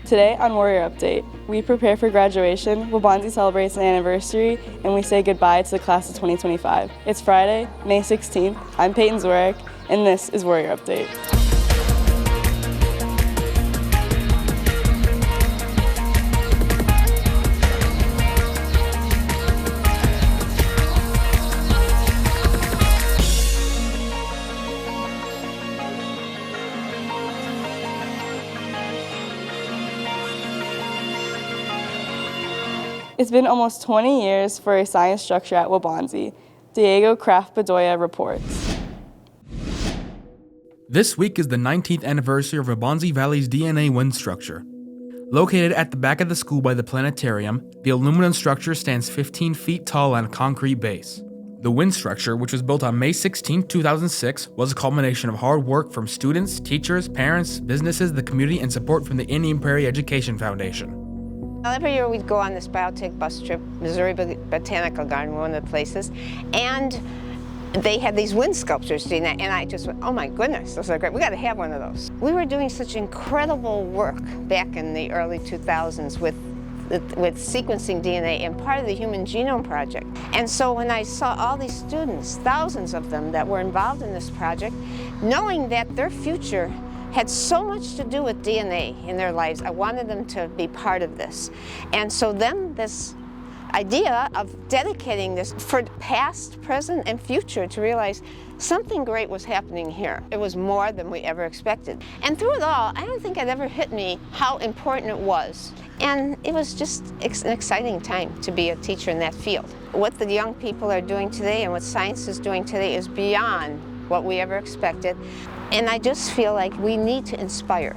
Today on Warrior Update, we prepare for graduation, Waubonsie celebrates an anniversary, and we say goodbye to the class of 2025. It's Friday, May 16th. I'm Peyton Zwerek, and this is Warrior Update. It's been almost 20 years for a science structure at Waubonsie. Diego Kraft Bedoya reports. This week is the 19th anniversary of Waubonsie Valley's DNA wind structure. Located at the back of the school by the planetarium, the aluminum structure stands 15 feet tall on a concrete base. The wind structure, which was built on May 16, 2006, was a culmination of hard work from students, teachers, parents, businesses, the community, and support from the Indian Prairie Education Foundation. Every year we'd go on this biotech bus trip, Missouri Botanical Garden, one of the places, and they had these wind sculptures, and I just went, oh my goodness, those are great, we got to have one of those. We were doing such incredible work back in the early 2000s with sequencing DNA and part of the Human Genome Project. And so when I saw all these students, thousands of them that were involved in this project, knowing that their future had so much to do with DNA in their lives, I wanted them to be part of this. And so then this idea of dedicating this for past, present, and future to realize something great was happening here. It was more than we ever expected. And through it all, I don't think it ever hit me how important it was. And it was just an exciting time to be a teacher in that field. What the young people are doing today and what science is doing today is beyond what we ever expected. And I just feel like we need to inspire.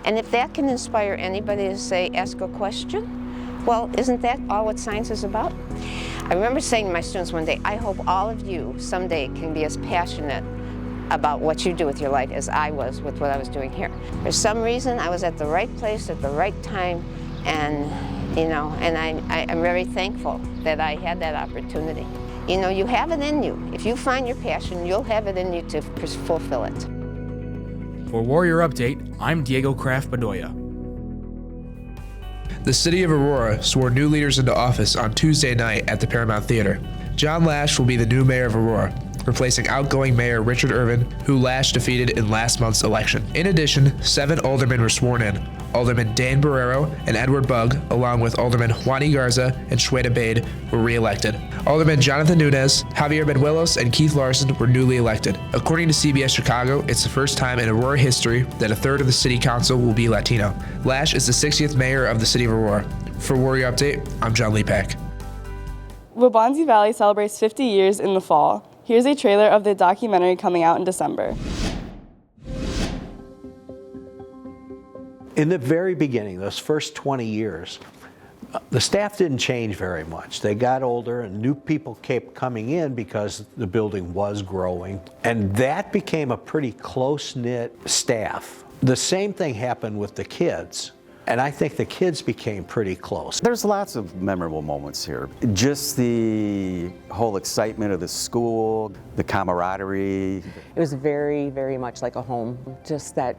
And if that can inspire anybody to say, ask a question, well, isn't that all what science is about? I remember saying to my students one day, I hope all of you someday can be as passionate about what you do with your life as I was with what I was doing here. For some reason, I was at the right place at the right time, and I'm very thankful that I had that opportunity. You know, you have it in you. If you find your passion, you'll have it in you to fulfill it. For Warrior Update, I'm Diego Kraft Bedoya. The city of Aurora swore new leaders into office on Tuesday night at the Paramount Theater. John Lash will be the new mayor of Aurora, replacing outgoing Mayor Richard Irvin, who Lash defeated in last month's election. In addition, 7 aldermen were sworn in. Alderman Dan Barrero and Edward Bugg, along with Alderman Juani Garza and Shweta Bade, were re-elected. Alderman Jonathan Nunez, Javier Benuelos, and Keith Larson were newly elected. According to CBS Chicago, it's the first time in Aurora history that a third of the city council will be Latino. Lash is the 60th mayor of the city of Aurora. For Warrior Update, I'm John Lepak. Waubonsie Valley celebrates 50 years in the fall. Here's a trailer of the documentary coming out in December. In the very beginning, those first 20 years, the staff didn't change very much. They got older and new people kept coming in because the building was growing. And that became a pretty close-knit staff. The same thing happened with the kids. And I think the kids became pretty close. There's lots of memorable moments here. Just the whole excitement of the school, the camaraderie. It was very, very much like a home, just that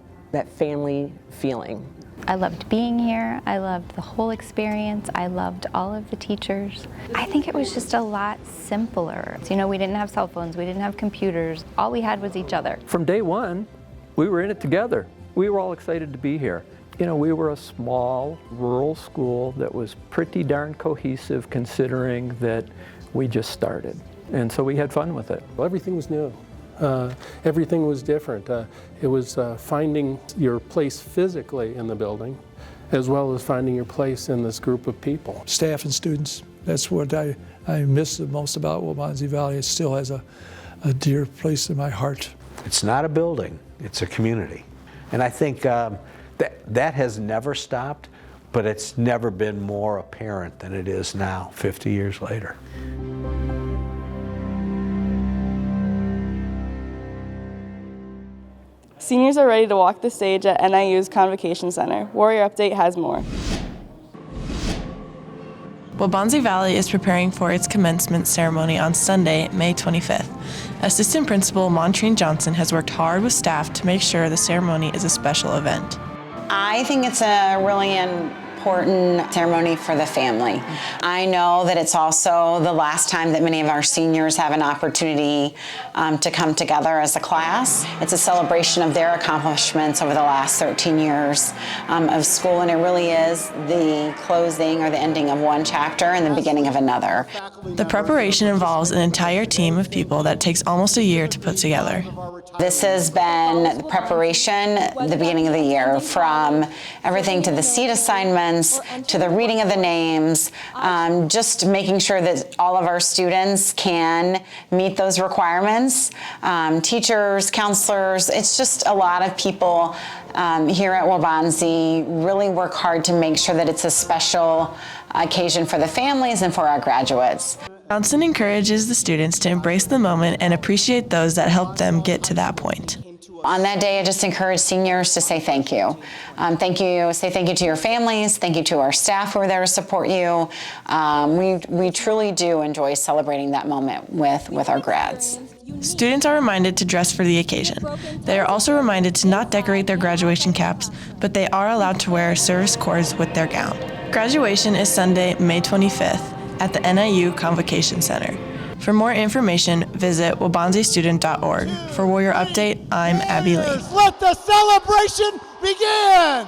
family feeling. I loved being here. I loved the whole experience. I loved all of the teachers. I think it was just a lot simpler. You know, we didn't have cell phones, we didn't have computers. All we had was each other. From day one, we were in it together. We were all excited to be here. You know, we were a small rural school that was pretty darn cohesive considering that we just started. And so we had fun with it. Everything was new. Everything was different. It was finding your place physically in the building, as well as finding your place in this group of people. Staff and students, that's what I miss the most about Waubonsie Valley. It still has a dear place in my heart. It's not a building, it's a community. And I think that has never stopped, but it's never been more apparent than it is now, 50 years later. Seniors are ready to walk the stage at NIU's Convocation Center. Warrior Update has more. Waubonsie Valley is preparing for its commencement ceremony on Sunday, May 25th. Assistant Principal Montrine Johnson has worked hard with staff to make sure the ceremony is a special event. I think it's a really important ceremony for the family. I know that it's also the last time that many of our seniors have an opportunity to come together as a class. It's a celebration of their accomplishments over the last 13 years of school, and it really is the closing or the ending of one chapter and the beginning of another. The preparation involves an entire team of people that takes almost a year to put together. This has been the preparation, the beginning of the year, from everything to the seat assignments, to the reading of the names, just making sure that all of our students can meet those requirements. Teachers, counselors, it's just a lot of people here at Waubonsee really work hard to make sure that it's a special occasion for the families and for our graduates. Johnson encourages the students to embrace the moment and appreciate those that helped them get to that point. On that day, I just encourage seniors to say thank you. Say thank you to your families, thank you to our staff who are there to support you. We truly do enjoy celebrating that moment with our grads. Students are reminded to dress for the occasion. They are also reminded to not decorate their graduation caps, but they are allowed to wear service cords with their gown. Graduation is Sunday, May 25th at the NIU Convocation Center. For more information, visit waubanseestudent.org. For Warrior Update, I'm Abby Lee. Let the celebration begin!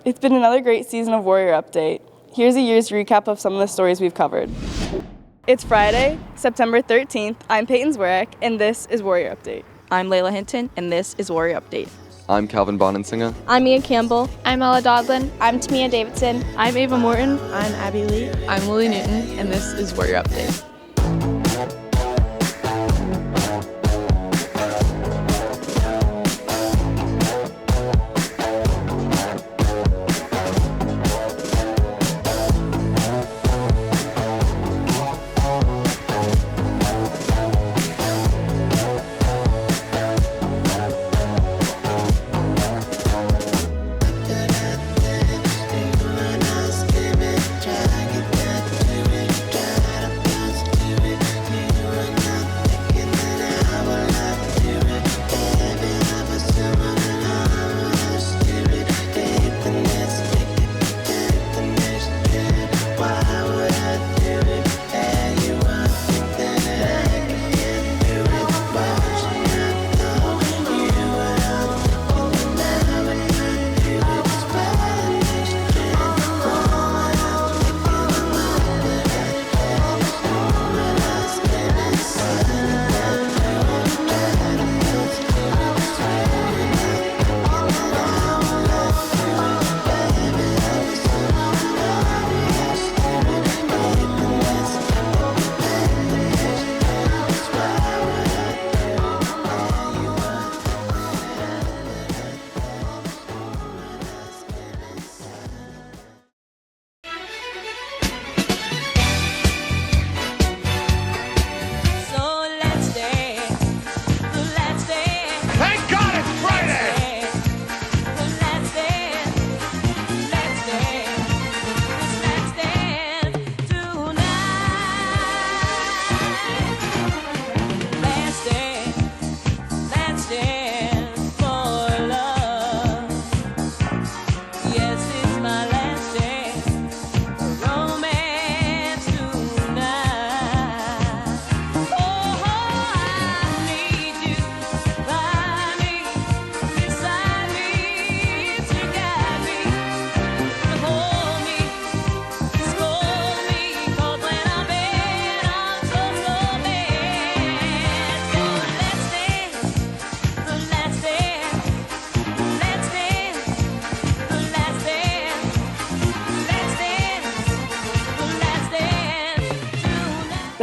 It's been another great season of Warrior Update. Here's a year's recap of some of the stories we've covered. It's Friday, September 13th. I'm Peyton Zwerek, and this is Warrior Update. I'm Layla Hinton, and this is Warrior Update. I'm Calvin Bonensinger. I'm Ian Campbell. I'm Ella Doglin. I'm Tamia Davidson. I'm Ava Morton. I'm Abby Lee. I'm Lily Newton, and this is Warrior Update.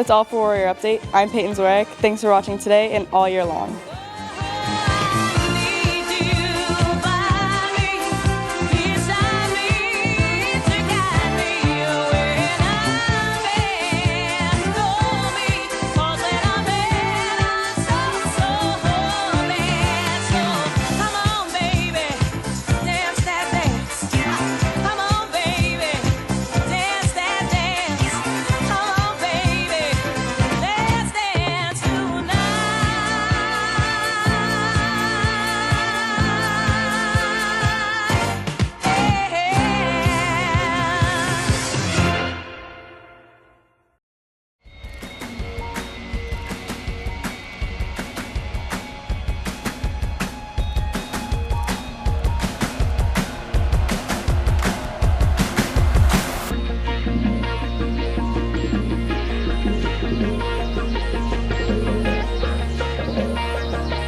That's all for Warrior Update. I'm Peyton Zwerek. Thanks for watching today and all year long.